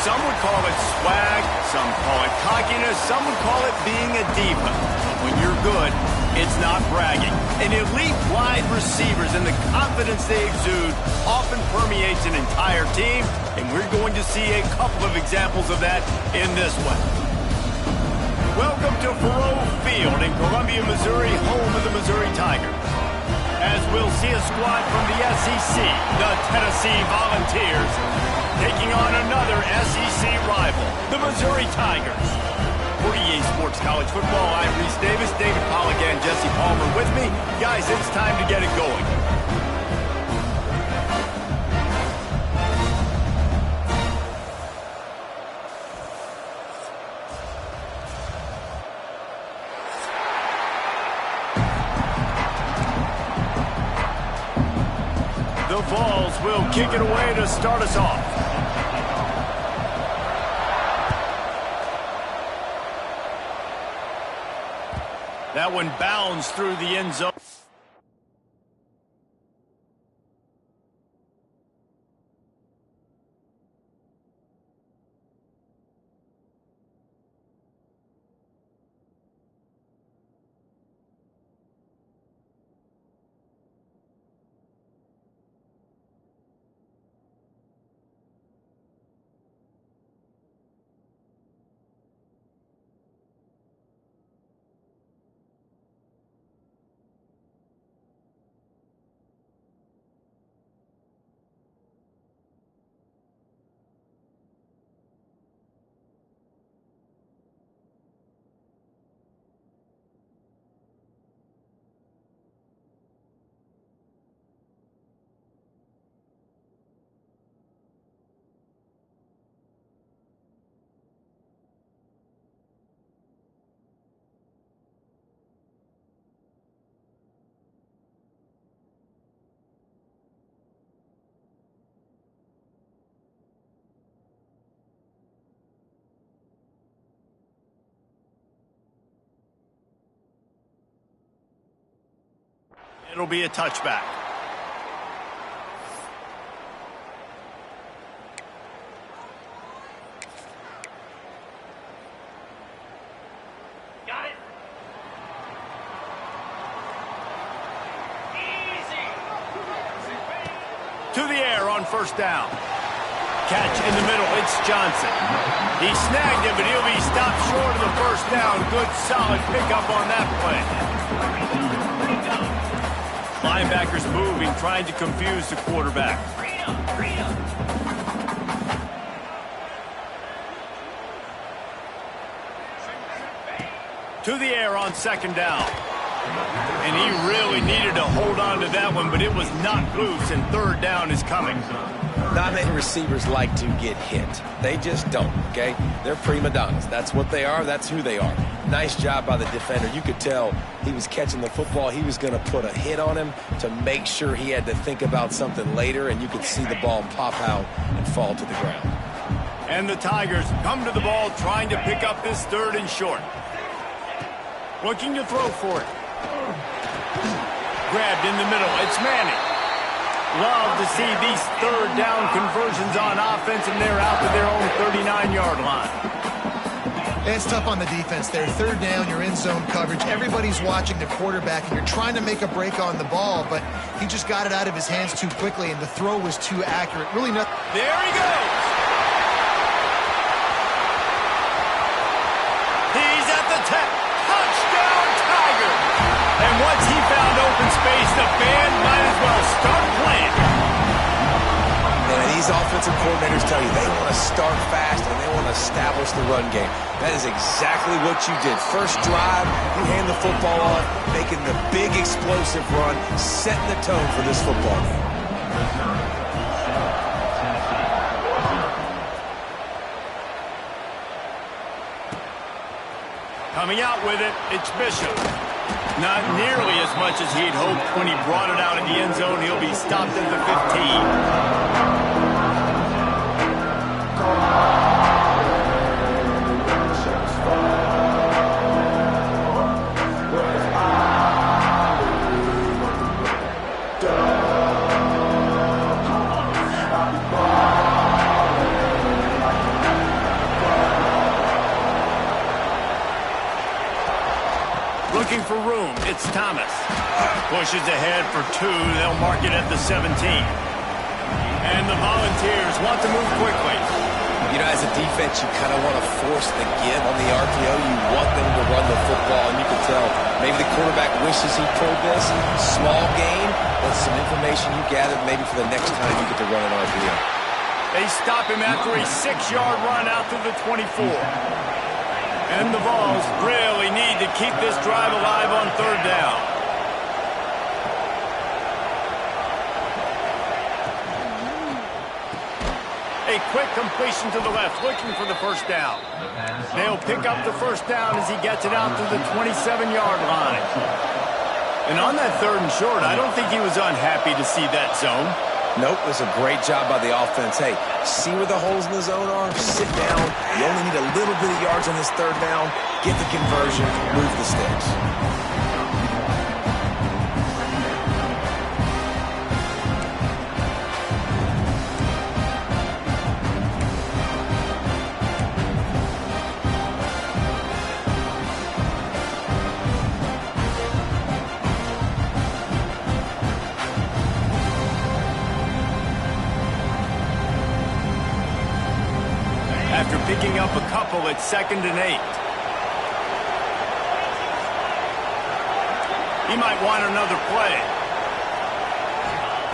Some would call it swag, some call it cockiness, some would call it being a diva. But when you're good, it's not bragging. And elite wide receivers and the confidence they exude often permeates an entire team, and we're going to see a couple of examples of that in this one. Welcome to Faurot Field in Columbia, Missouri, home of the Missouri Tigers. As we'll see a squad from the SEC, the Tennessee Volunteers, taking on another SEC rival, the Missouri Tigers. For EA Sports College Football, I'm Reese Davis, David Pollack, and Jesse Palmer with me. Guys, it's time to get it going. The Vols will kick it away to start us off. That one bounds through the end zone. It'll be a touchback. Got it. Easy. To the air on first down. Catch in the middle. It's Johnson. He snagged it, but he'll be stopped short of the first down. Good, solid pickup on that play. Linebackers moving, trying to confuse the quarterback. To the air on second down. And he really needed to hold on to that one, but it was knocked loose, and third down is coming. Not many receivers like to get hit. They just don't, okay? They're prima donnas. That's what they are. That's who they are. Nice job by the defender. You could tell he was catching the football. He was going to put a hit on him to make sure he had to think about something later, and you could see the ball pop out and fall to the ground. And the Tigers come to the ball trying to pick up this third and short. Looking to throw for it. Grabbed in the middle. It's Manning. Love to see these third down conversions on offense, and they're out to their own 39-yard line. It's tough on the defense there. Third down, you're in zone coverage. Everybody's watching the quarterback, and you're trying to make a break on the ball, but he just got it out of his hands too quickly, and the throw was too accurate. Really not. There he goes. He's at the 10. Touchdown, Tiger. And once he found open space, the band might as well start playing. And these offensive coordinators tell you they want to start fast and they want to establish the run game. That is exactly what you did. First drive, you hand the football off, making the big explosive run, setting the tone for this football game. Coming out with it, it's Bishop. Not nearly as much as he'd hoped when he brought it out of the end zone. He'll be stopped at the 15. Pushes ahead for 2. They'll mark it at the 17. And the Volunteers want to move quickly. You know, as a defense, you kind of want to force the give on the RPO. You want them to run the football, and you can tell maybe the quarterback wishes he pulled this. Small gain, but some information you gathered maybe for the next time you get to run an RPO. They stop him after a 6-yard run out to the 24. And the Vols really need to keep this drive alive on 3rd down. A quick completion to the left, looking for the 1st down. They'll pick up the 1st down as he gets it out to the 27-yard line. And on that 3rd and short, I don't think he was unhappy to see that zone. Nope, it was a great job by the offense. Hey, see where the holes in the zone are? Sit down. You only need a little bit of yards on this 3rd down. Get the conversion, move the sticks. After picking up a couple, it's 2nd and 8. He might want another play.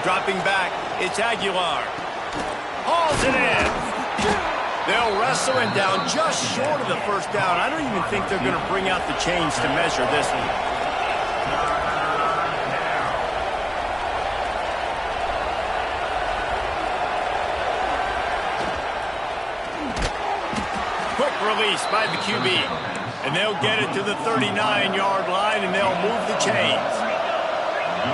Dropping back, it's Aguilar. Hauls it in. They'll wrestle him down just short of the 1st down. I don't even think they're going to bring out the chains to measure this one. Release by the QB. And they'll get it to the 39-yard line, and they'll move the chains.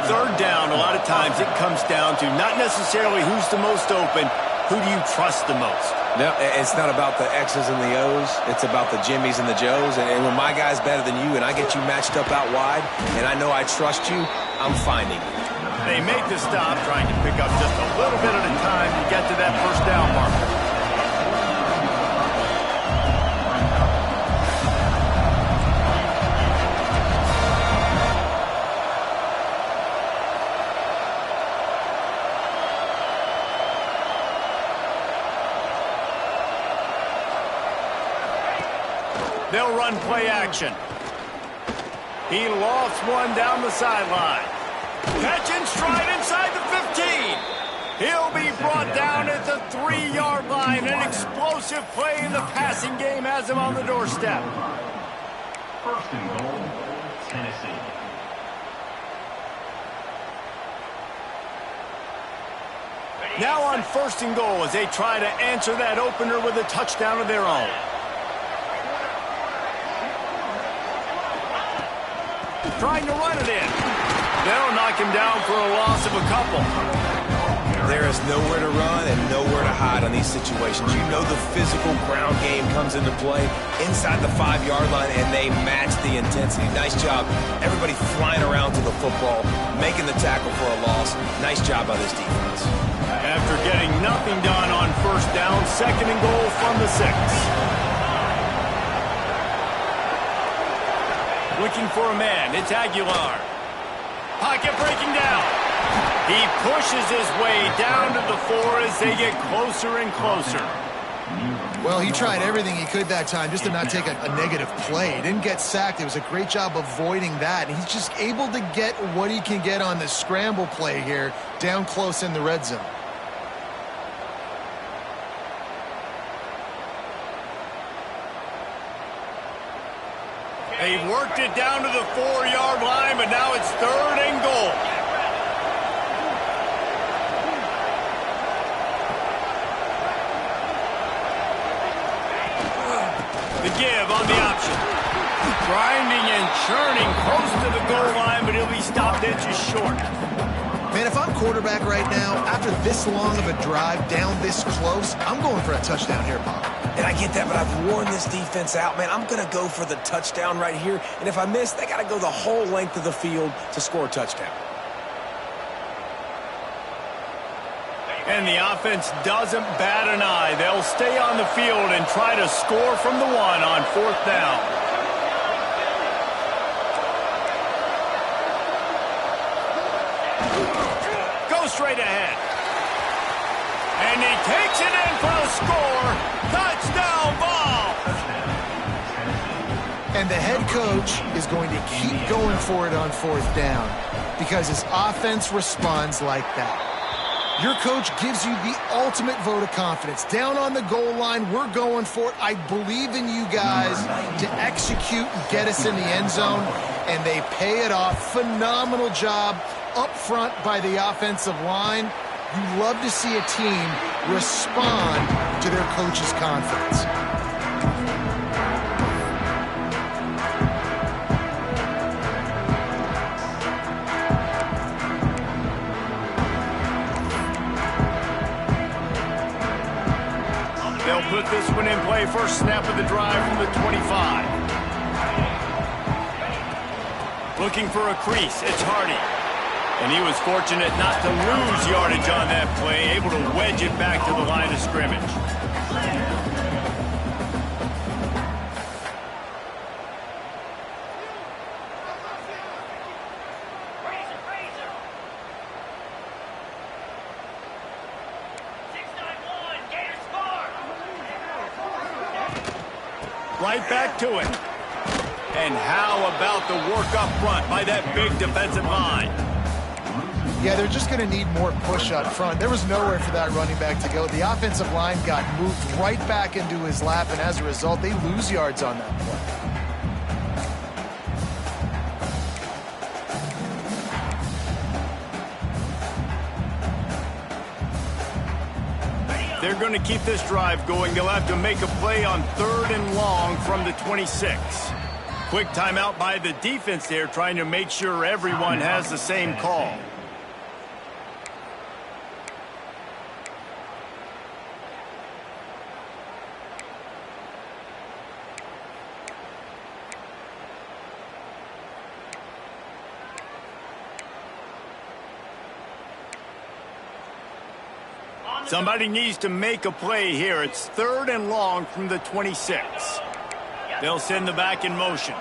3rd down, a lot of times it comes down to not necessarily who's the most open, who do you trust the most? No, it's not about the X's and the O's. It's about the Jimmys and the Joes. And when my guy's better than you and I get you matched up out wide, and I know I trust you, I'm finding you. They make the stop, trying to pick up just a little bit at a time to get to that 1st down marker. They'll run play action. He lofts one down the sideline. Catch in stride inside the 15. He'll be brought down at the 3-yard line. An explosive play in the passing game has him on the doorstep. 1st and goal, Tennessee. Now on 1st and goal as they try to answer that opener with a touchdown of their own. Trying to run it in. They'll knock him down for a loss of a couple. There is nowhere to run and nowhere to hide on these situations. You know the physical ground game comes into play inside the 5-yard line, and they match the intensity. Nice job. Everybody flying around to the football, making the tackle for a loss. Nice job by this defense. After getting nothing done on 1st down, 2nd and goal from the 6. Looking for a man. It's Aguilar. Pocket breaking down. He pushes his way down to the 4 as they get closer and closer. Well, he tried everything he could that time just to not take a negative play. He didn't get sacked. It was a great job avoiding that. And he's just able to get what he can get on the scramble play here down close in the red zone. They've worked it down to the 4-yard line, but now it's 3rd and goal. The give on the option. Grinding and churning close to the goal line, but he'll be stopped inches short. Man, if I'm quarterback right now, after this long of a drive down this close, I'm going for a touchdown here, Pop. And I get that, but I've worn this defense out, man. I'm going to go for the touchdown right here. And if I miss, they got to go the whole length of the field to score a touchdown. And the offense doesn't bat an eye. They'll stay on the field and try to score from the 1 on 4th down. Go straight ahead. And he takes it in for a score. Touchdown ball. And the head coach is going to keep going for it on 4th down because his offense responds like that. Your coach gives you the ultimate vote of confidence. Down on the goal line, we're going for it. I believe in you guys to execute and get us in the end zone, and they pay it off. Phenomenal job up front by the offensive line. You love to see a team respond to their coach's confidence. They'll put this one in play. First snap of the drive from the 25. Looking for a crease. It's Hardy. And he was fortunate not to lose yardage on that play, able to wedge it back to the line of scrimmage. Right back to it. And how about the work up front by that big defensive line? Yeah, they're just going to need more push up front. There was nowhere for that running back to go. The offensive line got moved right back into his lap, and as a result, they lose yards on that play. They're going to keep this drive going. They'll have to make a play on 3rd and long from the 26. Quick timeout by the defense there, trying to make sure everyone has the same call. Somebody needs to make a play here. It's 3rd and long from the 26. They'll send the back in motion.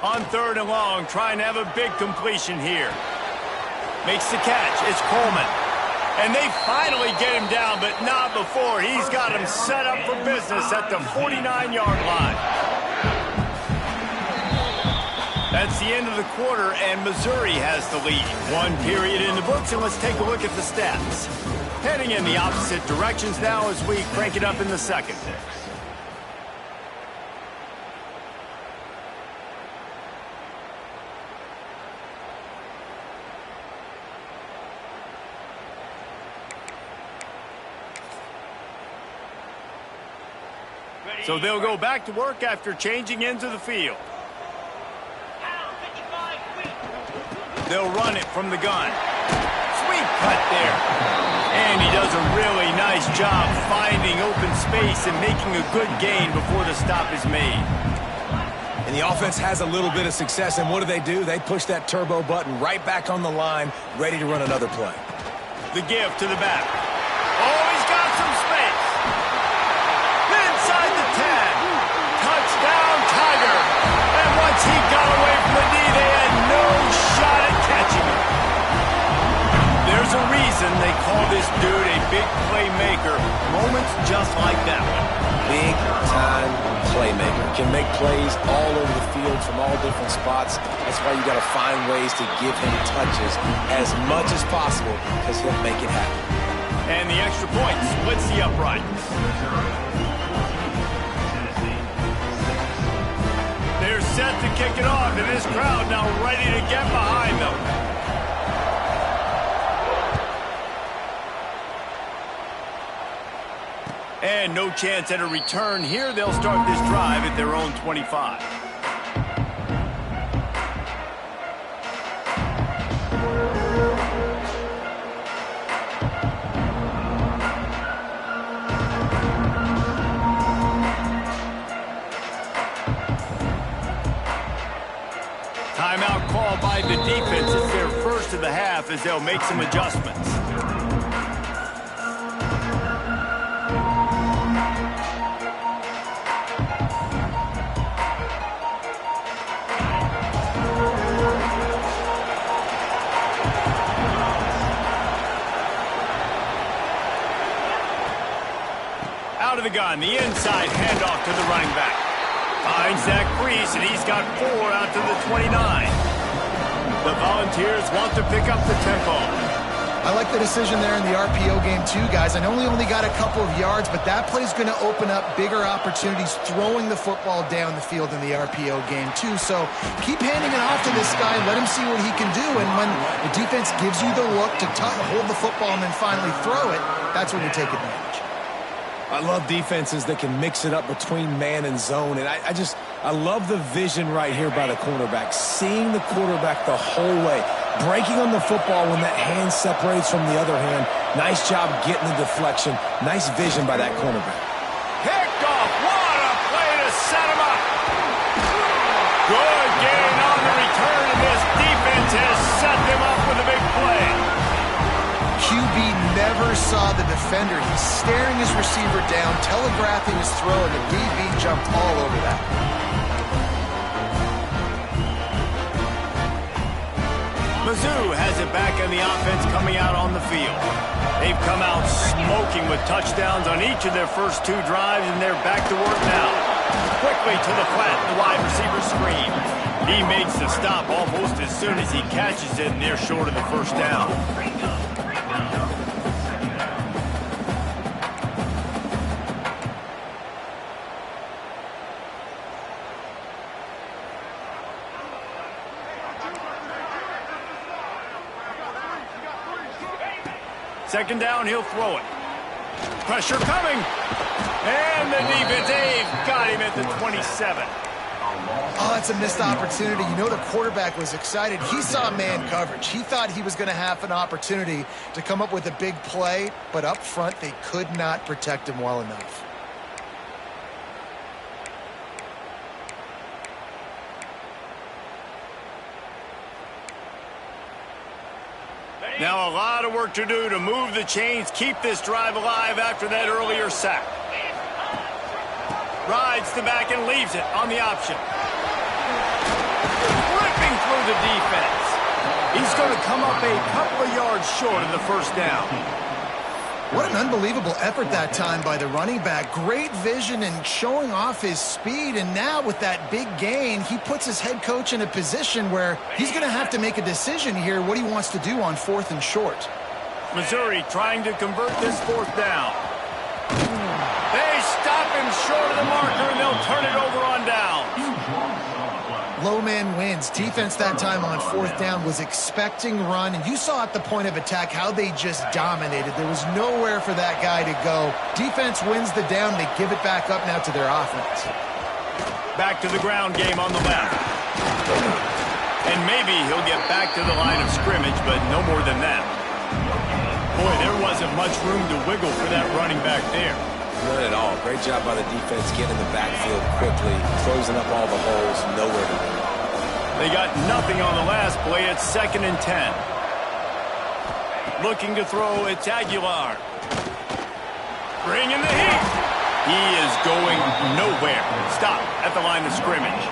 On 3rd and long, trying to have a big completion here. Makes the catch. It's Coleman. And they finally get him down, but not before. He's got him set up for business at the 49-yard line. That's the end of the quarter, and Missouri has the lead. One period in the books, and let's take a look at the stats. Heading in the opposite directions now as we crank it up in the second. So they'll go back to work after changing into the field. They'll run it from the gun. Sweet cut there. And he does a really nice job finding open space and making a good gain before the stop is made. And the offense has a little bit of success, and what do? They push that turbo button right back on the line, ready to run another play. The give to the back. Oh, he's got some space. Inside the 10. Touchdown, Tiger. And once he got away from the knee, they had no shot at catching him. There's a reason they call this dude a big playmaker. Moments just like that one. Big-time playmaker. Can make plays all over the field from all different spots. That's why you got to find ways to give him touches as much as possible because he'll make it happen. And the extra point splits the upright. They're set to kick it off, and this crowd now ready to get behind them. And no chance at a return here. They'll start this drive at their own 25. Timeout call by the defense. It's their first of the half as they'll make some adjustments. of the gun, the inside handoff to the running back. Finds Zach Priest, and he's got 4 out to the 29. The Volunteers want to pick up the tempo. I like the decision there in the RPO game too, guys. I know he only got a couple of yards, but that play's going to open up bigger opportunities throwing the football down the field in the RPO game too. So keep handing it off to this guy, let him see what he can do, and when the defense gives you the look to hold the football and then finally throw it, that's when you take advantage. I love defenses that can mix it up between man and zone, and I love the vision right here by the cornerback, seeing the quarterback the whole way, breaking on the football when that hand separates from the other hand. Nice job getting the deflection. Nice vision by that cornerback. Picked off. What a play to set him up. Good gain on the return, and this defense has set them up with a big play. QB never saw the defender. He's staring his receiver down, telegraphing his throw, and the DB jumped all over that. Mizzou has it back in the offense coming out on the field. They've come out smoking with touchdowns on each of their first 2 drives, and they're back to work now. Quickly to the flat, the wide receiver screen. He makes the stop almost as soon as he catches it, and they're short of the first down. Second down, he'll throw it. Pressure coming. And the defense, they've got him at the 27. Oh, that's a missed opportunity. You know the quarterback was excited. He saw man coverage. He thought he was going to have an opportunity to come up with a big play, but up front they could not protect him well enough. Now a lot of work to do to move the chains, keep this drive alive after that earlier sack. Rides the back and leaves it on the option. Ripping through the defense. He's going to come up a couple of yards short of the first down. What an unbelievable effort that time by the running back. Great vision and showing off his speed. And now with that big gain, he puts his head coach in a position where he's going to have to make a decision here what he wants to do on 4th and short. Missouri trying to convert this 4th down. They stop him short of the marker, and they'll turn it over on down. Low man wins. Defense that time on 4th down was expecting run, and you saw at the point of attack how they just dominated. There was nowhere for that guy to go. Defense wins the down. They give it back up now to their offense. Back to the ground game on the left. And maybe he'll get back to the line of scrimmage, but no more than that. Boy, there wasn't much room to wiggle for that running back there. None at all. Great job by the defense getting in the backfield quickly, closing up all the holes, nowhere to go. They got nothing on the last play. It's 2nd and 10. Looking to throw, it's Aguilar. Bringing the heat. He is going nowhere. Stop at the line of scrimmage.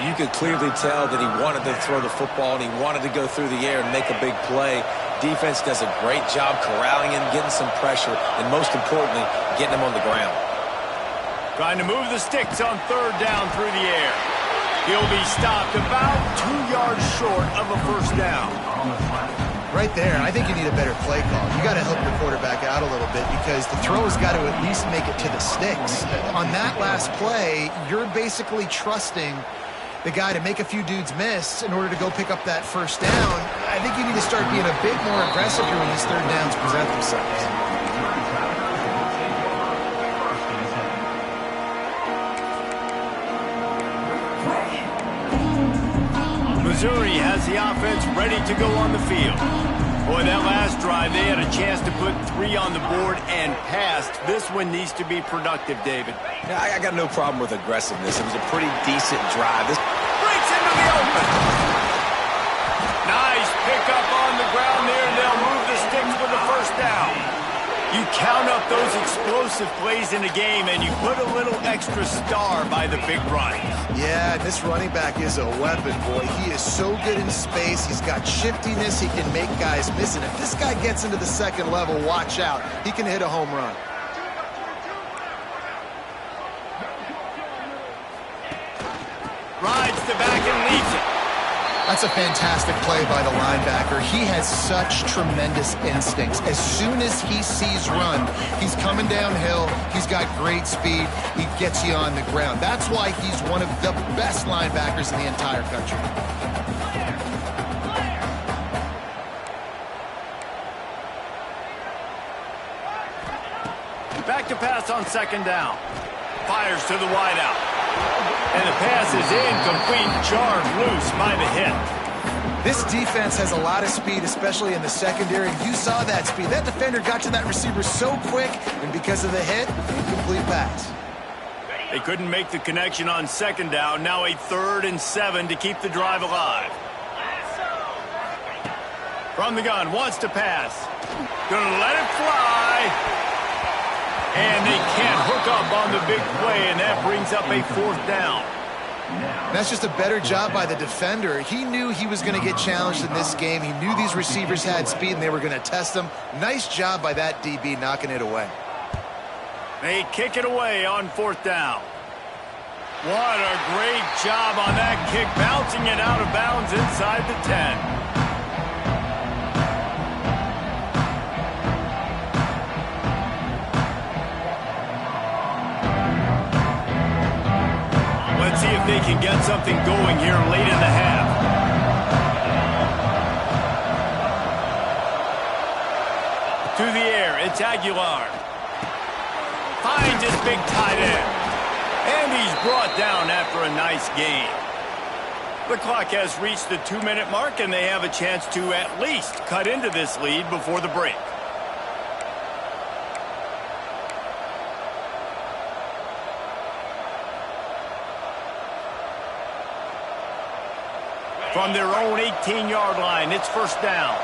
You could clearly tell that he wanted to throw the football and he wanted to go through the air and make a big play. Defense does a great job corralling him, getting some pressure, and most importantly, getting him on the ground. Trying to move the sticks on 3rd down through the air. He'll be stopped about 2 yards short of a first down. Right there, I think you need a better play call. You got to help your quarterback out a little bit because the throw's got to at least make it to the sticks. On that last play, you're basically trusting the guy to make a few dudes miss in order to go pick up that first down. I think you need to start being a bit more aggressive here when these 3rd downs present themselves. Missouri has the offense ready to go on the field. Boy, that last drive, they had a chance to put 3 on the board and passed. This one needs to be productive, David. Yeah, I got no problem with aggressiveness. It was a pretty decent drive. This breaks into the open. Nice pickup on the ground there, and they'll move the sticks with the first down. You count up those explosive plays in a game, and you put a little extra star by the big run. Yeah, this running back is a weapon, boy. He is so good in space. He's got shiftiness. He can make guys miss. And if this guy gets into the 2nd level, watch out. He can hit a home run. back and leads it. That's a fantastic play by the linebacker. He has such tremendous instincts. As soon as he sees run, he's coming downhill. He's got great speed. He gets you on the ground. That's why he's one of the best linebackers in the entire country. Back to pass on second down. Fires to the wideout. And the pass is incomplete, jarred loose by the hit. This defense has a lot of speed, especially in the secondary. You saw that speed. That defender got to that receiver so quick, and because of the hit, incomplete pass. They couldn't make the connection on second down. Now a 3rd and 7 to keep the drive alive. From the gun, wants to pass. Gonna let it fly. And they can't hook up on the big play, and that brings up a 4th down. That's just a better job by the defender. He knew he was going to get challenged in this game. He knew these receivers had speed, and they were going to test him. Nice job by that DB knocking it away. They kick it away on 4th down. What a great job on that kick, bouncing it out of bounds inside the 10. Let's see if they can get something going here late in the half. To the air, it's Aguilar. Finds his big tight end. And he's brought down after a nice gain. The clock has reached the 2-minute mark, and they have a chance to at least cut into this lead before the break. From their own 18-yard line, it's 1st down.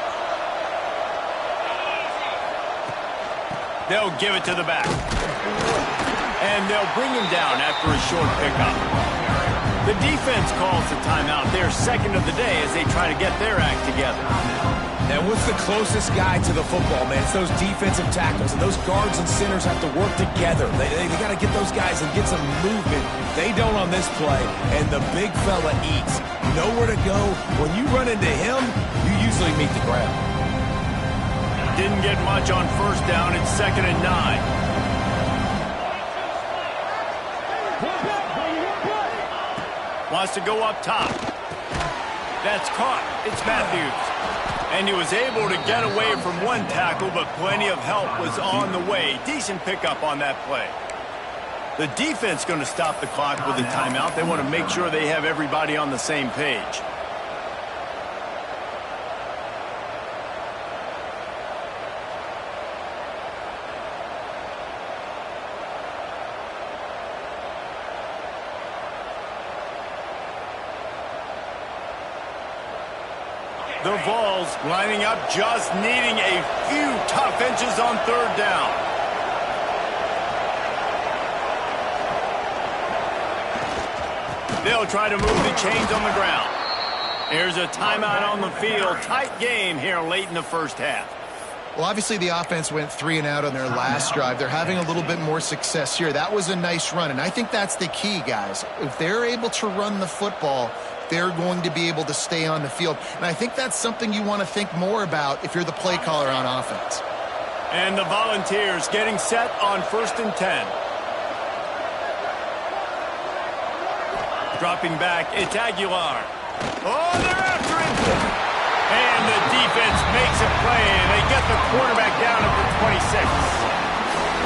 They'll give it to the back. And they'll bring him down after a short pickup. The defense calls the timeout. They're 2nd of the day as they try to get their act together. And what's the closest guy to the football, man? It's those defensive tackles, and those guards and centers have to work together. They got to get those guys and get some movement. They don't on this play, and the big fella eats. Nowhere to go. When you run into him, you usually meet the ground. Didn't get much on 1st down. It's 2nd and 9. Wants to go up top. That's caught. It's Matthews. And he was able to get away from one tackle, but plenty of help was on the way. Decent pickup on that play. The defense going to stop the clock with a timeout. They want to make sure they have everybody on the same page. The Vols lining up, just needing a few tough inches on 3rd down. They'll try to move the chains on the ground. Here's a timeout on the field. Tight game here late in the 1st half. Well, obviously the offense went 3 and out on their last drive. They're having a little bit more success here. That was a nice run, and I think that's the key, guys. If they're able to run the football, they're going to be able to stay on the field. And I think that's something you want to think more about if you're the play caller on offense. And the Volunteers getting set on 1st and 10. Dropping back, it's Aguilar. Oh, they're after him! And the defense makes a play, and they get the quarterback down at the 26.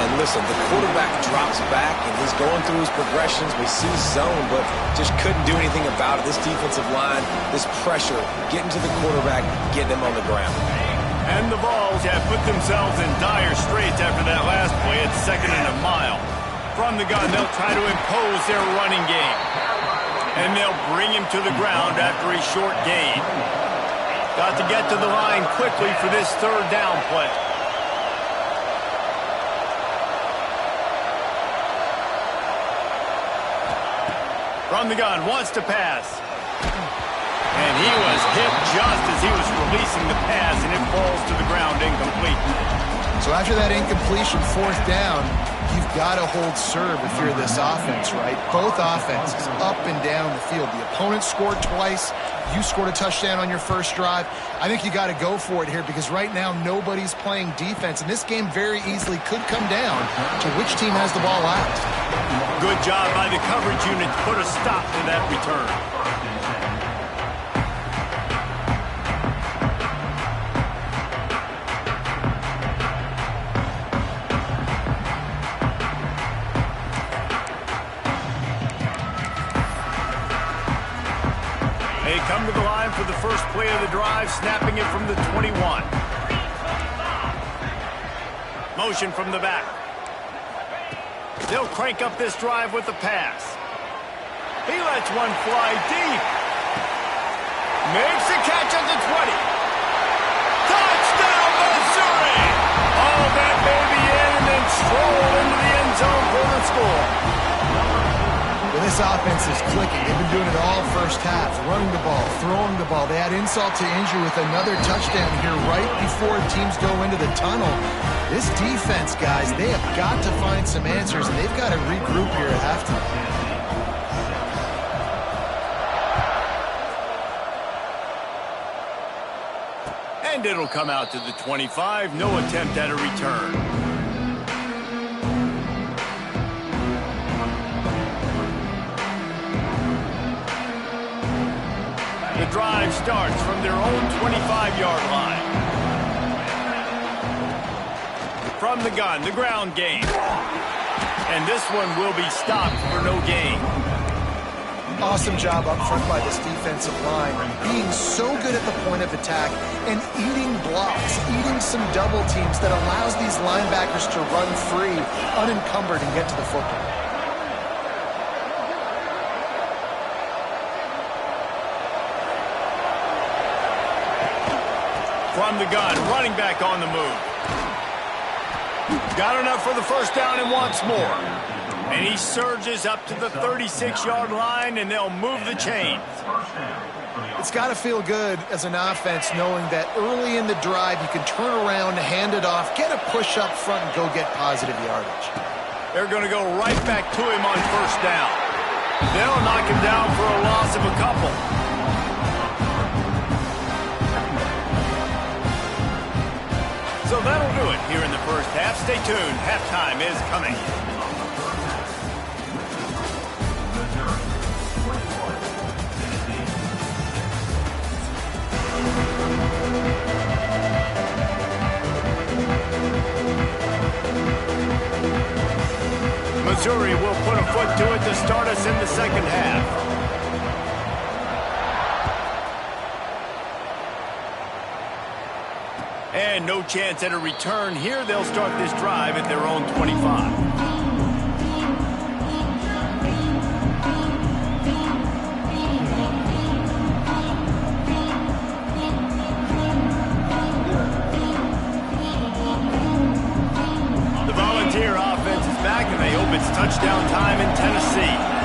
And listen, the quarterback drops back, and he's going through his progressions. We see zone, but just couldn't do anything about it. This defensive line, this pressure, getting to the quarterback, getting him on the ground. And the Vols have put themselves in dire straits after that last play. It's 2nd and a mile. From the gun, they'll try to impose their running game. And they'll bring him to the ground after a short gain. Got to get to the line quickly for this 3rd down play. From the gun, wants to pass. And he was hit just as he was releasing the pass, and it falls to the ground incomplete. So after that incompletion, 4th down, you've got to hold serve if you're this offense, right? Both offenses up and down the field. The opponent scored twice. You scored a touchdown on your first drive. I think you got to go for it here because right now nobody's playing defense, and this game very easily could come down to which team has the ball last. Good job by the coverage unit to put a stop to that return. They come to the line for the first play of the drive, snapping it from the 21. Motion from the back. They'll crank up this drive with the pass. He lets one fly deep. Makes the catch at the 20. Touchdown, Missouri! All that baby in and then stroll into the end zone for the score. Well, this offense is clicking. They've been doing it all first half, running the ball, throwing the ball. They add insult to injury with another touchdown here right before teams go into the tunnel. This defense, guys, they have got to find some answers, and they've got to regroup here at halftime. And it'll come out to the 25. No attempt at a return. The drive starts from their own 25-yard line. From the gun, the ground game. And this one will be stopped for no gain. Awesome job up front by this defensive line, being so good at the point of attack and eating blocks, eating some double teams that allows these linebackers to run free, unencumbered, and get to the football. From the gun, running back on the move. Got enough for the first down and wants more. And he surges up to the 36-yard line, and they'll move the chains. It's got to feel good as an offense knowing that early in the drive you can turn around, hand it off, get a push up front, and go get positive yardage. They're going to go right back to him on first down. They'll knock him down for a loss of a couple. So that'll do it here in the first half. Stay tuned. Halftime is coming. Missouri will put a foot to it to start us in the second half. And no chance at a return here. They'll start this drive at their own 25. The Volunteer offense is back, and they hope it's touchdown time in Tennessee.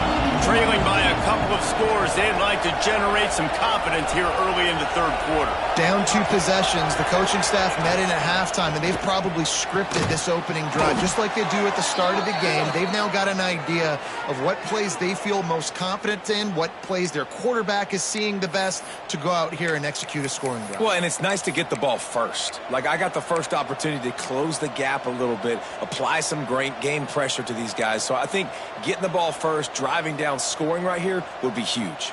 Trailing by a couple of scores, they'd like to generate some confidence here early in the third quarter. Down 2 possessions, the coaching staff met in at halftime, and they've probably scripted this opening drive just like they do at the start of the game. They've now got an idea of what plays they feel most confident in, what plays their quarterback is seeing the best to go out here and execute a scoring drive. Well, and it's nice to get the ball first. Like, I got the first opportunity to close the gap a little bit, apply some great game pressure to these guys. So I think getting the ball first, driving down, scoring right here would be huge.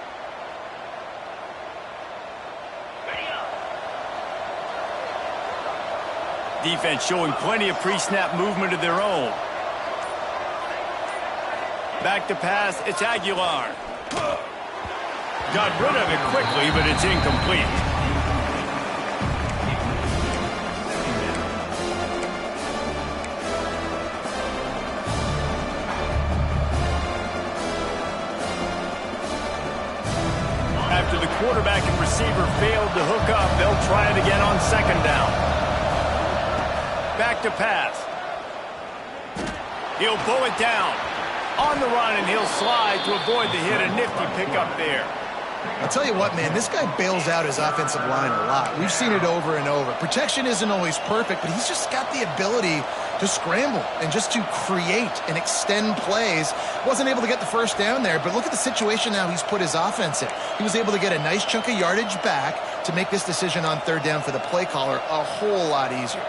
Defense showing plenty of pre-snap movement of their own. Back to pass, it's Aguilar. Got rid of it quickly, but it's incomplete. After the quarterback and receiver failed to hook up, they'll try it again on second down. Back to pass. He'll pull it down. On the run, and he'll slide to avoid the hit. A nifty pickup there. I'll tell you what, man, this guy bails out his offensive line a lot. We've seen it over and over. Protection isn't always perfect, but he's just got the ability to scramble and just to create and extend plays. Wasn't able to get the first down there, but look at the situation now he's put his offense in. He was able to get a nice chunk of yardage back to make this decision on third down for the play caller a whole lot easier.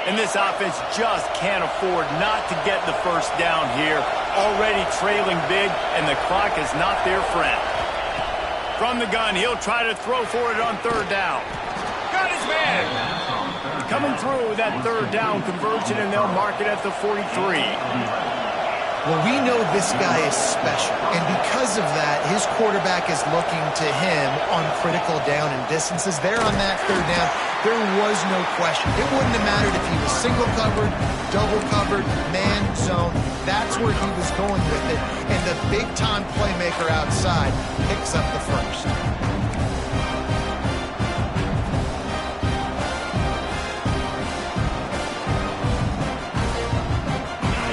And this offense just can't afford not to get the first down here. Already trailing big, and the clock is not their friend. From the gun, he'll try to throw for it on third down. Got his man! Coming through that third down conversion, and they'll mark it at the 43. Well, we know this guy is special, and because of that, his quarterback is looking to him on critical down and distances. There on that third down, there was no question. It wouldn't have mattered if he was single covered, double covered, man zone. That's where he was going with it, and the big-time playmaker outside picks up the first.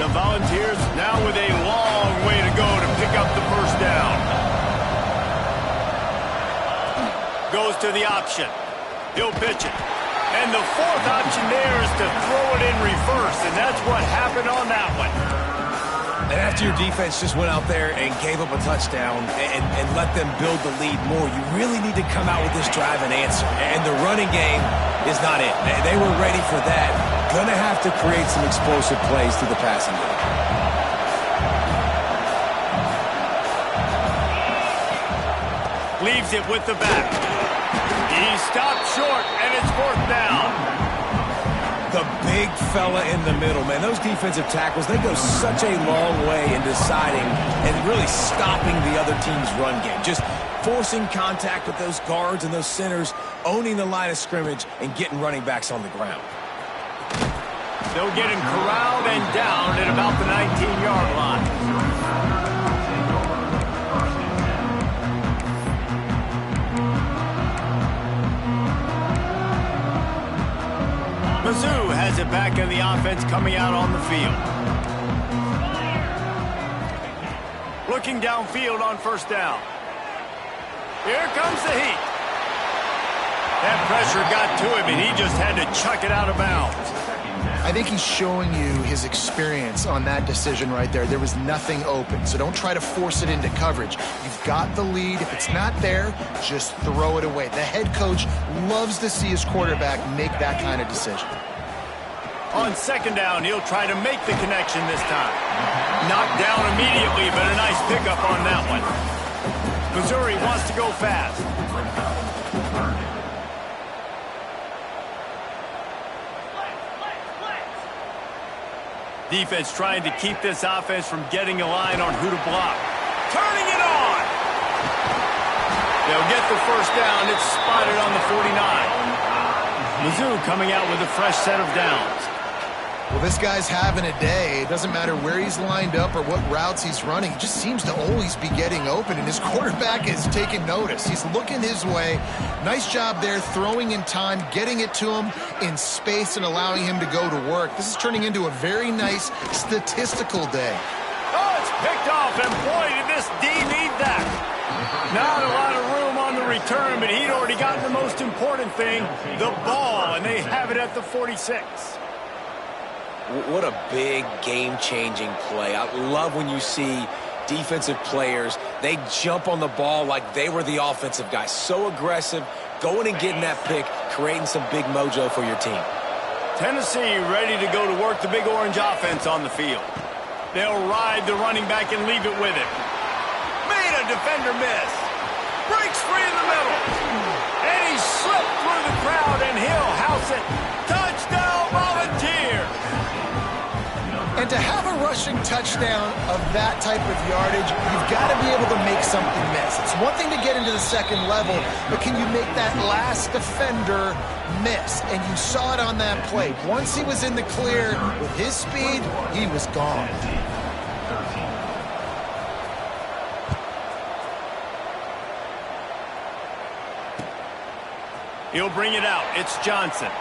The Volunteers now with a long way to go to pick up the first down. Goes to the option. He'll pitch it. And the fourth option there is to throw it in reverse, and that's what happened on that one. And after your defense just went out there and gave up a touchdown and let them build the lead more, you really need to come out with this drive and answer. And the running game is not it. They were ready for that. Going to have to create some explosive plays through the passing game. Leaves it with the back. He stopped short, and it's fourth down. The big fella in the middle, man. Those defensive tackles, they go such a long way in deciding and really stopping the other team's run game. Just forcing contact with those guards and those centers, owning the line of scrimmage, and getting running backs on the ground. They'll get him corralled and down at about the 19-yard line. Mizzou has it back in the offense coming out on the field. Looking downfield on first down. Here comes the heat. That pressure got to him, and he just had to chuck it out of bounds. I think he's showing you his experience on that decision right there. There was nothing open, so don't try to force it into coverage. You've got the lead. If it's not there, just throw it away. The head coach loves to see his quarterback make that kind of decision. On second down, he'll try to make the connection this time. Knocked down immediately, but a nice pickup on that one. Missouri wants to go fast. Defense trying to keep this offense from getting a line on who to block. Turning it on! They'll get the first down. It's spotted on the 49. Mizzou coming out with a fresh set of downs. Well, this guy's having a day. It doesn't matter where he's lined up or what routes he's running. He just seems to always be getting open, and his quarterback is taking notice. He's looking his way. Nice job there, throwing in time, getting it to him in space and allowing him to go to work. This is turning into a very nice statistical day. Oh, it's picked off, and boy, did this D need that. Not a lot of room on the return, but he'd already gotten the most important thing, the ball, and they have it at the 46. What a big game-changing play. I love when you see defensive players, they jump on the ball like they were the offensive guy. So aggressive, going and getting that pick, creating some big mojo for your team. Tennessee ready to go to work the Big Orange offense on the field. They'll ride the running back and leave it with him. Made a defender miss. Breaks free in the middle. And he slipped through the crowd, and he'll house it. Touchdown, Volunteers! And to have a rushing touchdown of that type of yardage, you've got to be able to make something miss. It's one thing to get into the second level, but can you make that last defender miss? And you saw it on that play. Once he was in the clear with his speed, he was gone. He'll bring it out. It's Johnson.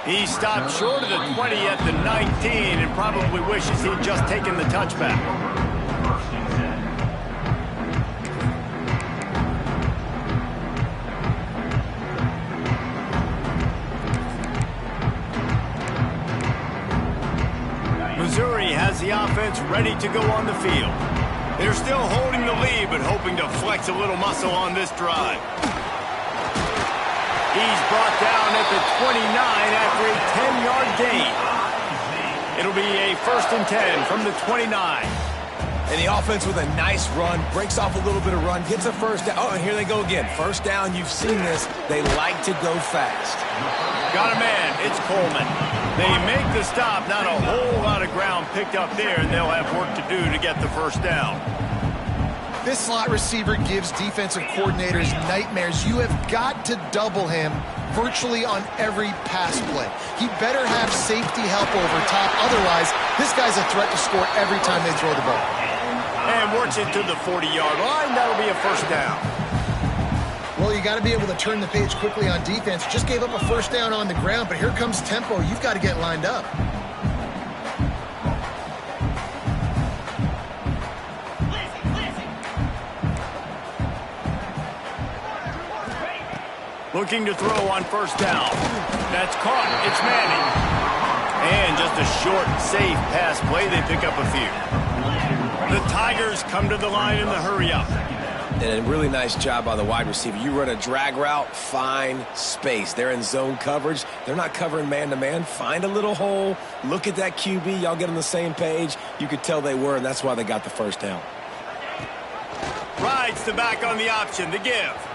He stopped short of the 20 at the 19 and probably wishes he'd just taken the touchback. First and 10. Missouri has the offense ready to go on the field. They're still holding the lead, but hoping to flex a little muscle on this drive. He's brought down at the 29 after a 10-yard gain. It'll be a 1st and 10 from the 29. And the offense with a nice run, breaks off a little bit of run, gets a first down. Oh, and here they go again. First down, you've seen this. They like to go fast. Got a man, it's Coleman. They make the stop, not a whole lot of ground picked up there, and they'll have work to do to get the first down. This slot receiver gives defensive coordinators nightmares. You have got to double him virtually on every pass play. He better have safety help over top. Otherwise, this guy's a threat to score every time they throw the ball. And works it to the 40-yard line. That'll be a first down. Well, you got to be able to turn the page quickly on defense. Just gave up a first down on the ground, but here comes tempo. You've got to get lined up. Looking to throw on first down. That's caught. It's Manning. And just a short, safe pass play. They pick up a few. The Tigers come to the line in the hurry-up. And a really nice job by the wide receiver. You run a drag route, find space. They're in zone coverage. They're not covering man-to-man. Find a little hole. Look at that QB. Y'all get on the same page. You could tell they were, and that's why they got the first down. Rides the back on the option. The give.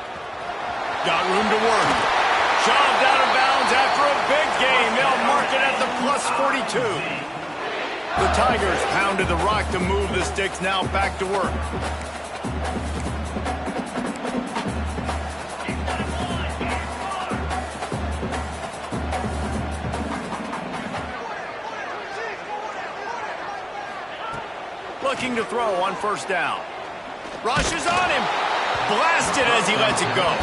Got room to work. Shoved out of bounds after a big gain. They'll mark it at the +42. The Tigers pounded the rock to move the sticks. Now back to work. Looking to throw on first down. Rushes on him. Blasted as he lets it go.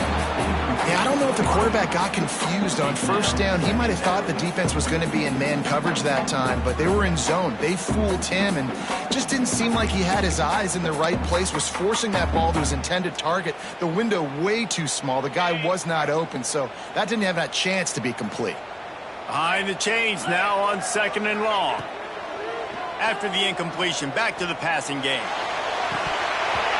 Yeah, I don't know if the quarterback got confused on first down. He might have thought the defense was going to be in man coverage that time, but they were in zone. They fooled him and just didn't seem like he had his eyes in the right place, was forcing that ball to his intended target. The window way too small. The guy was not open, so that didn't have that chance to be complete. Behind the chains now on 2nd and long. After the incompletion, back to the passing game.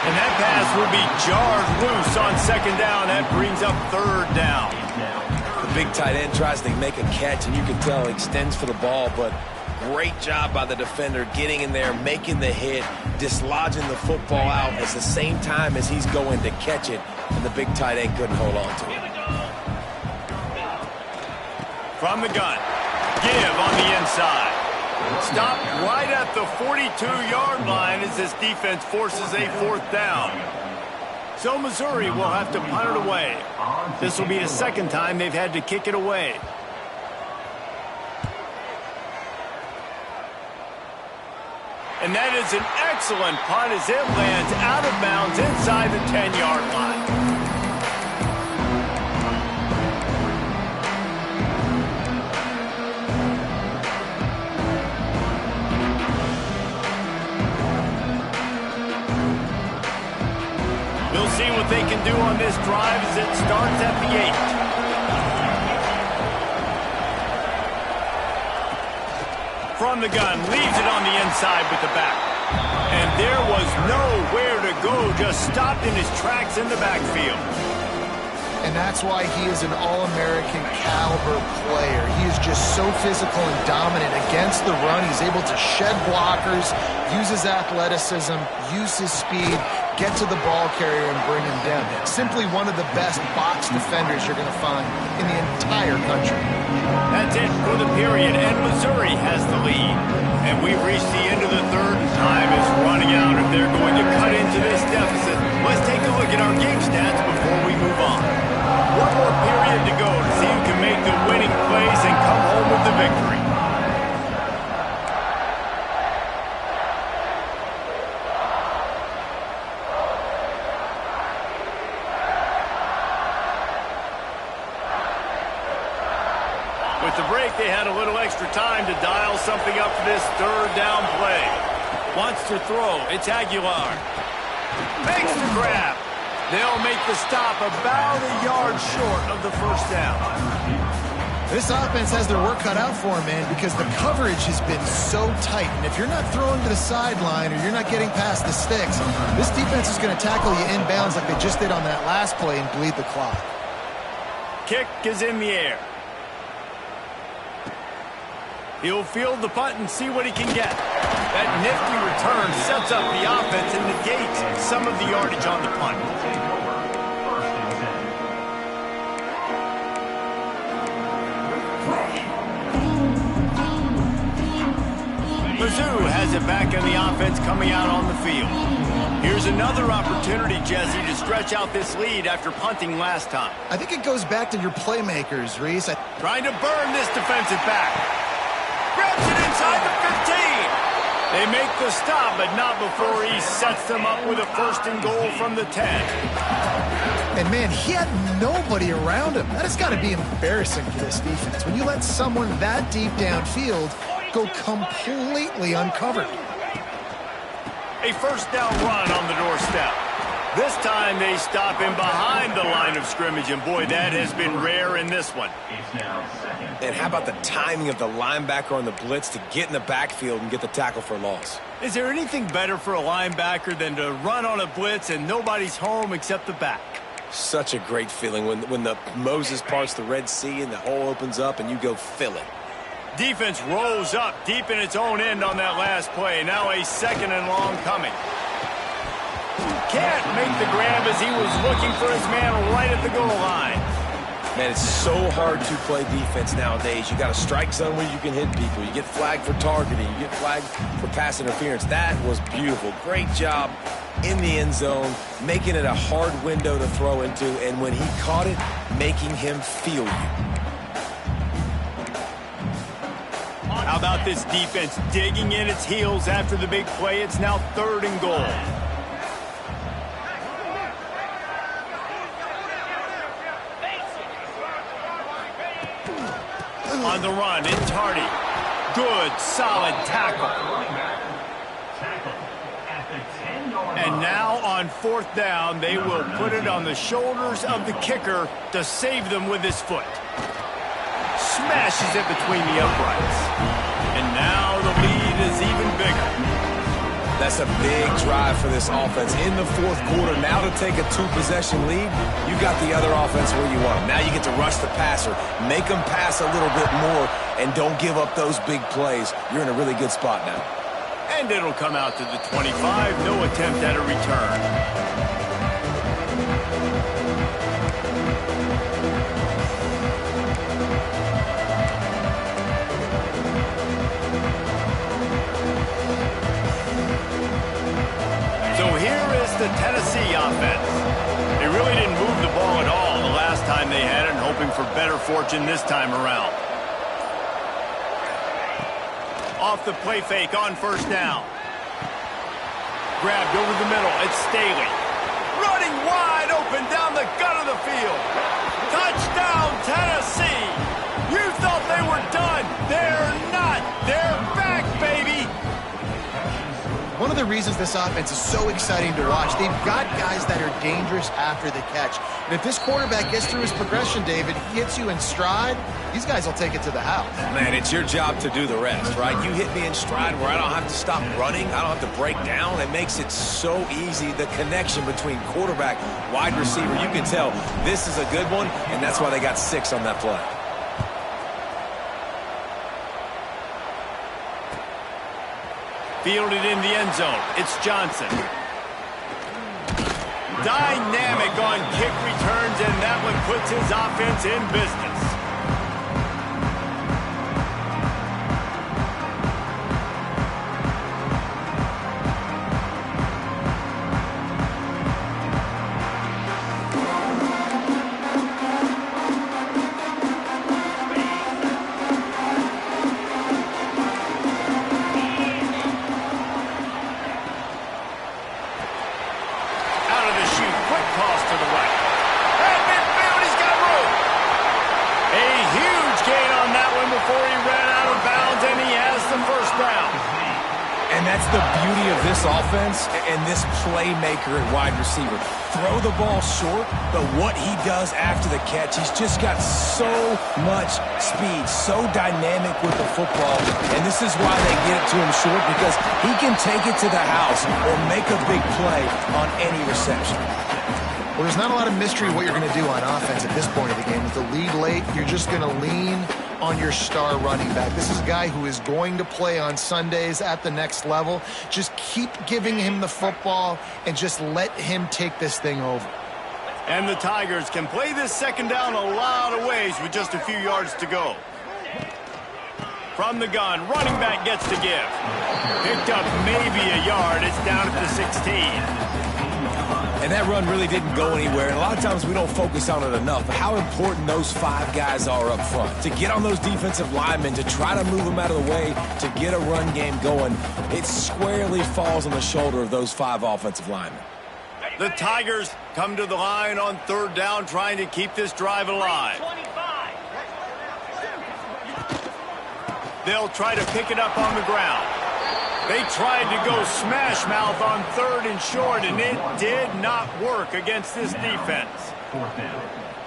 And that pass will be jarred loose on 2nd down. That brings up 3rd down. The big tight end tries to make a catch, and you can tell he extends for the ball, but great job by the defender getting in there, making the hit, dislodging the football out at the same time as he's going to catch it, and the big tight end couldn't hold on to it. From the gun. Give on the inside. Stopped right at the 42-yard line as this defense forces a 4th down. So Missouri will have to punt it away. This will be the 2nd time they've had to kick it away. And that is an excellent punt as it lands out of bounds inside the 10-yard line. We'll see what they can do on this drive as it starts at the 8. From the gun, leaves it on the inside with the back. And there was nowhere to go, just stopped in his tracks in the backfield. And that's why he is an All-American caliber player. He is just so physical and dominant against the run. He's able to shed blockers, use his athleticism, use his speed, get to the ball carrier and bring him down. Simply one of the best box defenders you're going to find in the entire country. That's it for the period, and Missouri has the lead. And we've reached the end of the 3rd, and time is running out if they're going to cut into this deficit. Let's take a look at our game stats before we move on. One more period to go to see who can make the winning plays and come home with the victory. With the break, extra time to dial something up for this third down play. Wants to throw. It's Aguilar. Makes the grab. They'll make the stop about a yard short of the first down. This offense has their work cut out for them, man, because the coverage has been so tight. And if you're not throwing to the sideline or you're not getting past the sticks, this defense is going to tackle you inbounds like they just did on that last play and bleed the clock. Kick is in the air. He'll field the punt and see what he can get. That nifty return sets up the offense and negates some of the yardage on the punt. Mizzou has it back in the offense coming out on the field. Here's another opportunity, Jesse, to stretch out this lead after punting last time. I think it goes back to your playmakers, Reese. Trying to burn this defensive back. Grabs it inside the 15. They make the stop, but not before he sets them up with a first and goal from the 10. And, man, he had nobody around him. That has got to be embarrassing for this defense. When you let someone that deep downfield go completely uncovered. A first down run on the doorstep. This time they stop him behind the line of scrimmage, and boy, that has been rare in this one. And how about the timing of the linebacker on the blitz to get in the backfield and get the tackle for loss? Is there anything better for a linebacker than to run on a blitz and nobody's home except the back? Such a great feeling when the Moses parts the Red Sea and the hole opens up and you go fill it. Defense rolls up deep in its own end on that last play. Now a second and long coming. Can't make the grab as he was looking for his man right at the goal line. Man, it's so hard to play defense nowadays. You got a strike zone where you can hit people. You get flagged for targeting. You get flagged for pass interference. That was beautiful. Great job in the end zone, making it a hard window to throw into, and when he caught it, making him feel you. How about this defense digging in its heels after the big play? It's now third and goal. On the run, it's Hardy. Good, solid tackle. And now on fourth down, they will put it on the shoulders of the kicker to save them with his foot. Smashes it between the uprights. And now the lead is even bigger. That's a big drive for this offense in the fourth quarter. Now to take a two-possession lead, you got the other offense where you want them. Now you get to rush the passer, make them pass a little bit more, and don't give up those big plays. You're in a really good spot now. And it'll come out to the 25. No attempt at a return. The Tennessee offense. They really didn't move the ball at all the last time they had it, and hoping for better fortune this time around. Off the play fake on first down. Grabbed over the middle. It's Staley. Running wide open down the gut of the field. Touchdown, Tennessee. You thought they were done. They're not. They're back, baby. One of the reasons this offense is so exciting to watch, they've got guys that are dangerous after the catch. And if this quarterback gets through his progression, David, hits you in stride, these guys will take it to the house. Man, it's your job to do the rest, right? You hit me in stride where I don't have to stop running. I don't have to break down. It makes it so easy, the connection between quarterback, wide receiver. You can tell this is a good one, and that's why they got 6 on that play. Fielded in the end zone. It's Johnson. Dynamic on kick returns, and that one puts his offense in business. the beauty of this offense and this playmaker at wide receiver. Throw the ball short, but what he does after the catch, he's just got so much speed, so dynamic with the football, and this is why they get it to him short, because he can take it to the house or make a big play on any reception. Well, there's not a lot of mystery what you're going to do on offense at this point of the game. With the lead late, you're just going to lean on your star running back. This is a guy who is going to play on Sundays at the next level. Just keep giving him the football and just let him take this thing over. And the Tigers can play this second down a lot of ways with just a few yards to go. From the gun, running back gets to give. Picked up maybe a yard. It's down at the 16. And that run really didn't go anywhere, and a lot of times we don't focus on it enough, but how important those 5 guys are up front. To get on those defensive linemen, to try to move them out of the way, to get a run game going, it squarely falls on the shoulder of those 5 offensive linemen. The Tigers come to the line on third down, trying to keep this drive alive. They'll try to pick it up on the ground. They tried to go smash mouth on third and short, and it did not work against this defense.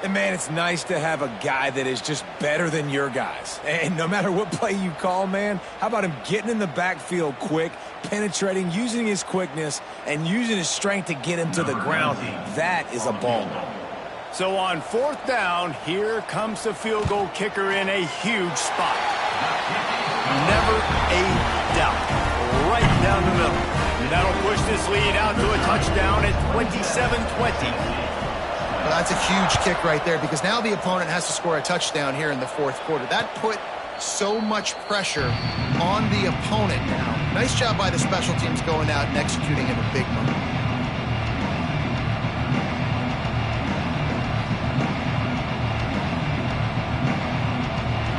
And, man, it's nice to have a guy that is just better than your guys. And no matter what play you call, man, how about him getting in the backfield quick, penetrating, using his quickness, and using his strength to get him to the ground? That is a ball. So on fourth down, here comes the field goal kicker in a huge spot. Never a doubt. Right down the middle. That'll push this lead out to a touchdown at 27-20. Well, that's a huge kick right there, because now the opponent has to score a touchdown here in the fourth quarter. That put so much pressure on the opponent now. Nice job by the special teams going out and executing in a big moment.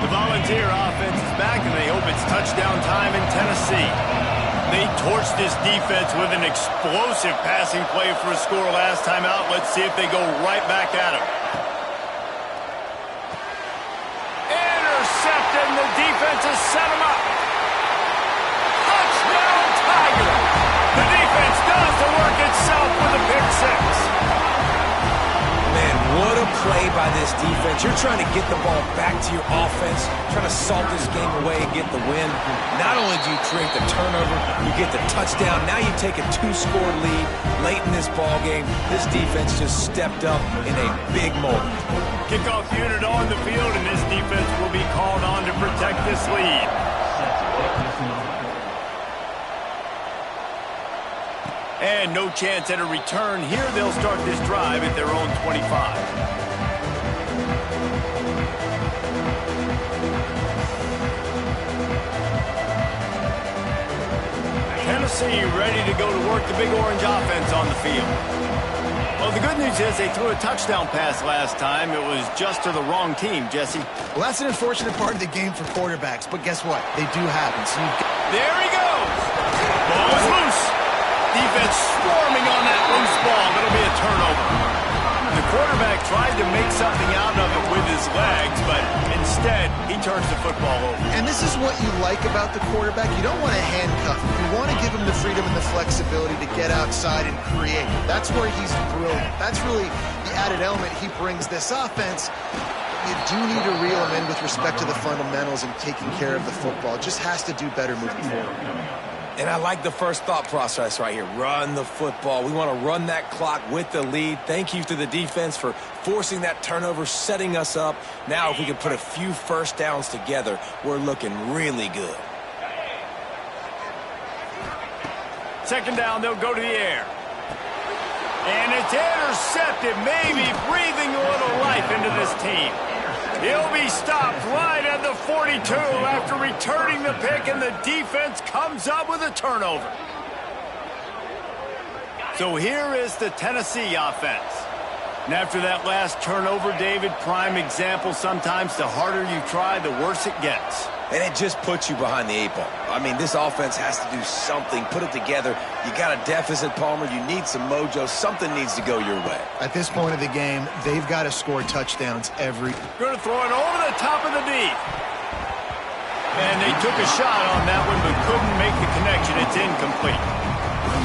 The Volunteer offense is back, and they hope it's touchdown time in Tennessee. They torched this defense with an explosive passing play for a score last time out. Let's see if they go right back at him. Intercepted, and the defense has set him up. Touchdown, Tiger! The defense does the work itself with a pick 6. Man, what a play by this defense. You're trying to get the ball back to your offense, trying to salt this game away and get the win. Not only do you create the turnover, you get the touchdown. Now you take a 2-score lead late in this ball game. This defense just stepped up in a big moment. Kickoff unit on the field, and this defense will be called on to protect this lead. And no chance at a return. Here they'll start this drive at their own 25. Tennessee ready to go to work the Big Orange offense on the field. Well, the good news is they threw a touchdown pass last time. It was just to the wrong team, Jesse. Well, that's an unfortunate part of the game for quarterbacks, but guess what? They do happen. So there he goes. Ball is loose. Defense swarming on that loose ball. It'll be a turnover. The quarterback tried to make something out of it with his legs, but instead, he turns the football over. And this is what you like about the quarterback. You don't want to handcuff him. You want to give him the freedom and the flexibility to get outside and create. That's where he's brilliant. That's really the added element he brings this offense. You do need to reel him in with respect to the fundamentals and taking care of the football. It just has to do better moving forward. And I like the first thought process right here. Run the football. We want to run that clock with the lead. Thank you to the defense for forcing that turnover, setting us up. Now if we can put a few first downs together, we're looking really good. Second down, they'll go to the air. And it's intercepted, maybe breathing a little life into this team. He'll be stopped right at the 42 after returning the pick, and the defense comes up with a turnover. So here is the Tennessee offense. And after that last turnover, David, prime example, sometimes the harder you try, the worse it gets. And it just puts you behind the 8 ball. I mean, this offense has to do something, put it together. You got a deficit, Palmer. You need some mojo. Something needs to go your way. At this point of the game, they've got to score touchdowns every. Going to throw it over the top of the D. And they took a shot on that one, but couldn't make the connection. It's incomplete.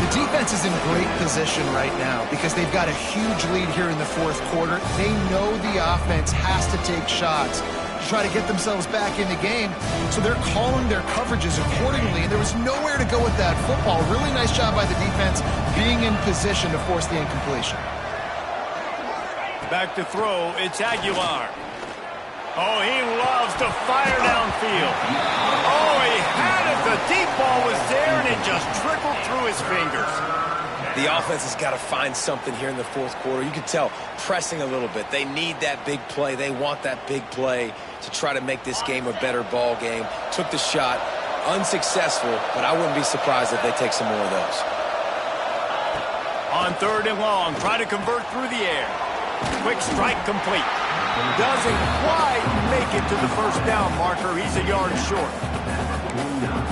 The defense is in great position right now because they've got a huge lead here in the fourth quarter. They know the offense has to take shots to try to get themselves back in the game, so they're calling their coverages accordingly, and there was nowhere to go with that football. Really nice job by the defense being in position to force the incompletion. Back to throw, it's Aguilar. Oh, he loves to fire downfield. Oh, he had it. The deep ball was there, and it just trickled through his fingers. The offense has got to find something here in the fourth quarter. You can tell pressing a little bit. They need that big play. They want that big play to try to make this game a better ball game. Took the shot, unsuccessful, but I wouldn't be surprised if they take some more of those. On third and long, try to convert through the air. Quick strike complete. Doesn't quite make it to the first down marker. He's a yard short.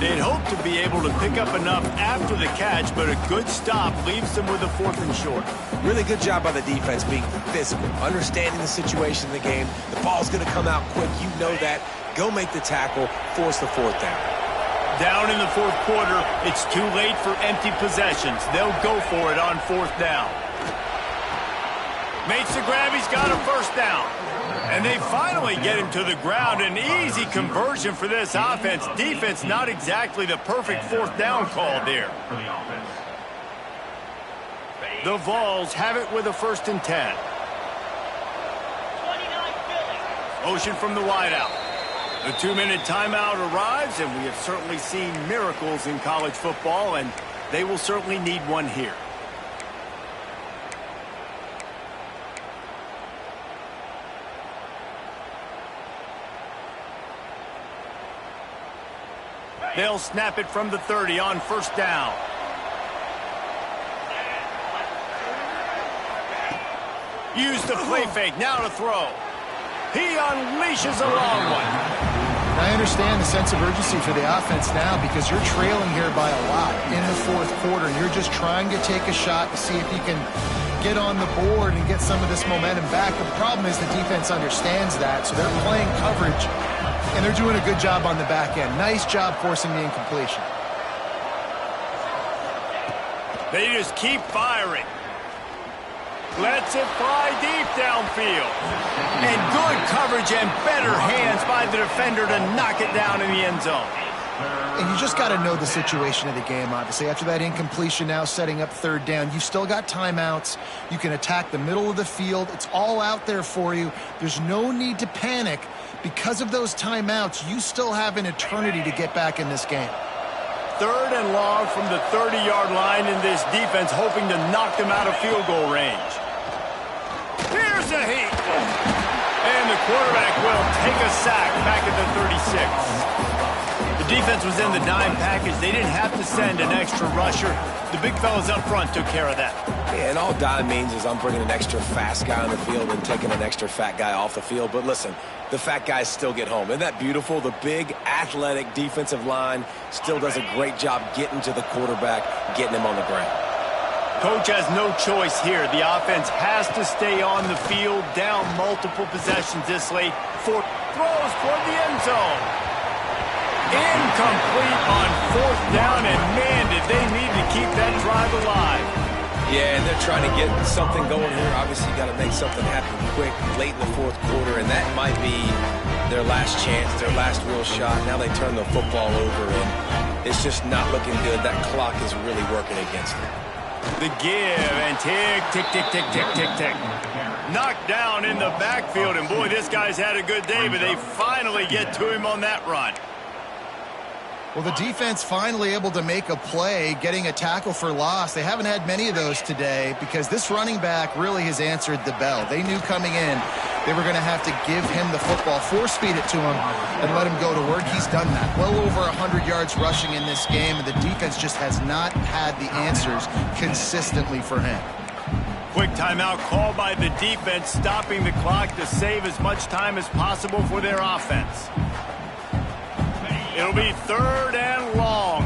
They'd hope to be able to pick up enough after the catch, but a good stop leaves them with a fourth and short. Really good job by the defense being physical, understanding the situation in the game. The ball's going to come out quick. You know that. Go make the tackle, force the fourth down. Down in the fourth quarter, it's too late for empty possessions. They'll go for it on fourth down. Makes the grab, he's got a first down. And they finally get him to the ground. An easy conversion for this offense. Defense not exactly the perfect fourth down call there. The Vols have it with a 1st and 10. Motion from the wideout. The 2-minute timeout arrives, and we have certainly seen miracles in college football, and they will certainly need one here. They'll snap it from the 30 on first down. Use the play fake, now to throw. He unleashes a long one. I understand the sense of urgency for the offense now because you're trailing here by a lot in the fourth quarter. You're just trying to take a shot to see if you can get on the board and get some of this momentum back. The problem is the defense understands that, so they're playing coverage, and they're doing a good job on the back end. Nice job forcing the incompletion. They just keep firing. Lets it fly deep downfield. And good coverage and better hands by the defender to knock it down in the end zone. And you just got to know the situation of the game, obviously. After that incompletion, now setting up third down, you've still got timeouts. You can attack the middle of the field. It's all out there for you. There's no need to panic. Because of those timeouts, you still have an eternity to get back in this game. Third and long from the 30-yard line, in this defense hoping to knock them out of field goal range. Here's a heat. And the quarterback will take a sack back at the 36. The defense was in the dime package. They didn't have to send an extra rusher. The big fellas up front took care of that. Yeah, and all dime means is I'm bringing an extra fast guy on the field and taking an extra fat guy off the field. But listen, the fat guys still get home. Isn't that beautiful? The big, athletic defensive line still does a great job getting to the quarterback, getting him on the ground. Coach has no choice here. The offense has to stay on the field, down multiple possessions this late. Throws toward the end zone. Incomplete on fourth down, and man, did they need to keep that drive alive. Yeah, and they're trying to get something going here. Obviously, you got to make something happen quick late in the fourth quarter, and that might be their last chance, their last real shot. Now they turn the football over, and it's just not looking good. That clock is really working against them. The give, and tick, tick, tick, tick, tick, tick, tick. Knocked down in the backfield, and boy, this guy's had a good day, but they finally get to him on that run. Well, the defense finally able to make a play, getting a tackle for loss. They haven't had many of those today because this running back really has answered the bell. They knew coming in they were going to have to give him the football, force-feed it to him, and let him go to work. He's done that. Well over 100 yards rushing in this game, and the defense just has not had the answers consistently for him. Quick timeout called by the defense, stopping the clock to save as much time as possible for their offense. It'll be third and long.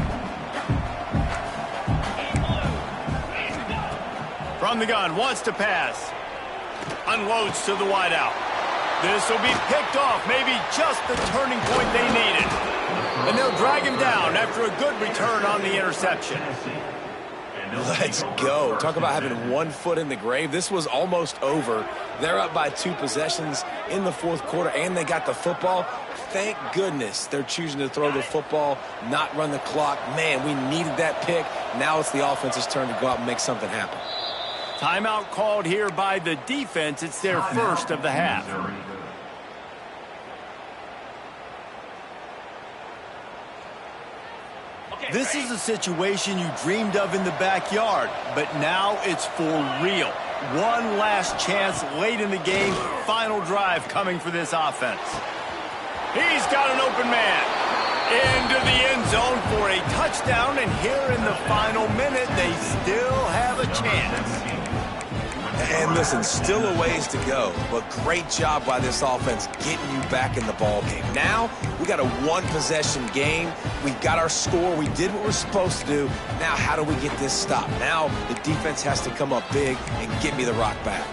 From the gun, wants to pass. Unloads to the wideout. This will be picked off. Maybe just the turning point they needed. And they'll drag him down after a good return on the interception. Let's go. Talk about having 1 foot in the grave. This was almost over. They're up by 2 possessions in the fourth quarter, and they got the football. Thank goodness they're choosing to throw the football, not run the clock. Man, we needed that pick. Now it's the offense's turn to go out and make something happen. Timeout called here by the defense. It's their first of the half. This is a situation you dreamed of in the backyard, but now it's for real. One last chance late in the game. Final drive coming for this offense. He's got an open man. Into the end zone for a touchdown, and here in the final minute, they still have a chance. And listen, still a ways to go, but great job by this offense getting you back in the ball game. Now, we got a 1-possession game. We got our score. We did what we're supposed to do. Now, how do we get this stopped? Now, the defense has to come up big and get me the rock back.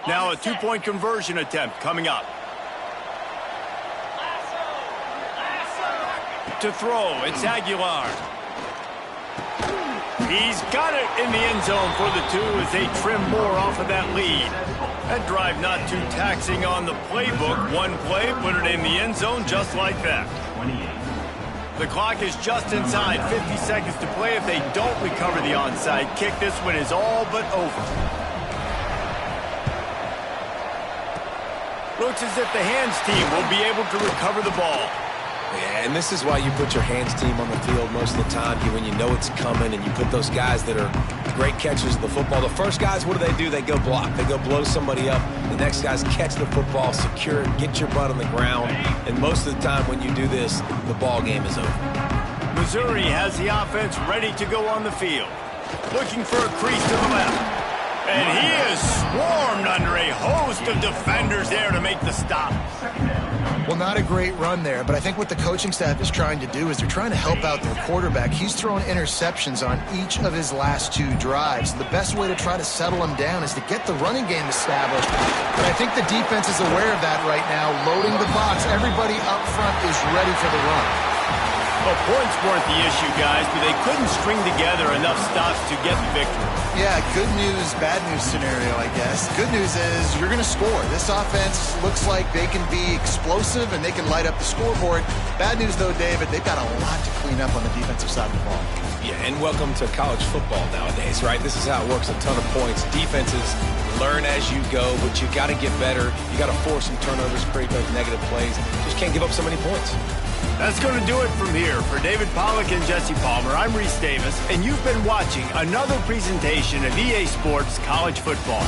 Now a 2-point conversion attempt coming up. To throw, it's Aguilar. He's got it in the end zone for the 2 as they trim more off of that lead. That drive not too taxing on the playbook. One play, put it in the end zone just like that. The clock is just inside. 50 seconds to play. If they don't recover the onside kick, this one is all but over. Looks as if the hands team will be able to recover the ball. Yeah, and this is why you put your hands team on the field most of the time when you know it's coming, and you put those guys that are great catchers of the football. The first guys, what do? They go block. They go blow somebody up. The next guys catch the football, secure it, get your butt on the ground. And most of the time when you do this, the ball game is over. Missouri has the offense ready to go on the field. Looking for a crease to the left. And he is swarmed under a host of defenders there to make the stop. Well, not a great run there, but I think what the coaching staff is trying to do is they're trying to help out their quarterback. He's thrown interceptions on each of his last 2 drives. The best way to try to settle him down is to get the running game established. But I think the defense is aware of that right now, loading the box. Everybody up front is ready for the run. Well, points weren't the issue, guys, but they couldn't string together enough stops to get the victory. Yeah, good news, bad news scenario, I guess. Good news is you're going to score. This offense looks like they can be explosive and they can light up the scoreboard. Bad news, though, David, they've got a lot to clean up on the defensive side of the ball. Yeah, and welcome to college football nowadays, right? This is how it works, a ton of points. Defenses learn as you go, but you got to get better. You got to force some turnovers, create those negative plays. Just can't give up so many points. That's going to do it from here. For David Pollack and Jesse Palmer, I'm Reese Davis, and you've been watching another presentation of EA Sports College Football.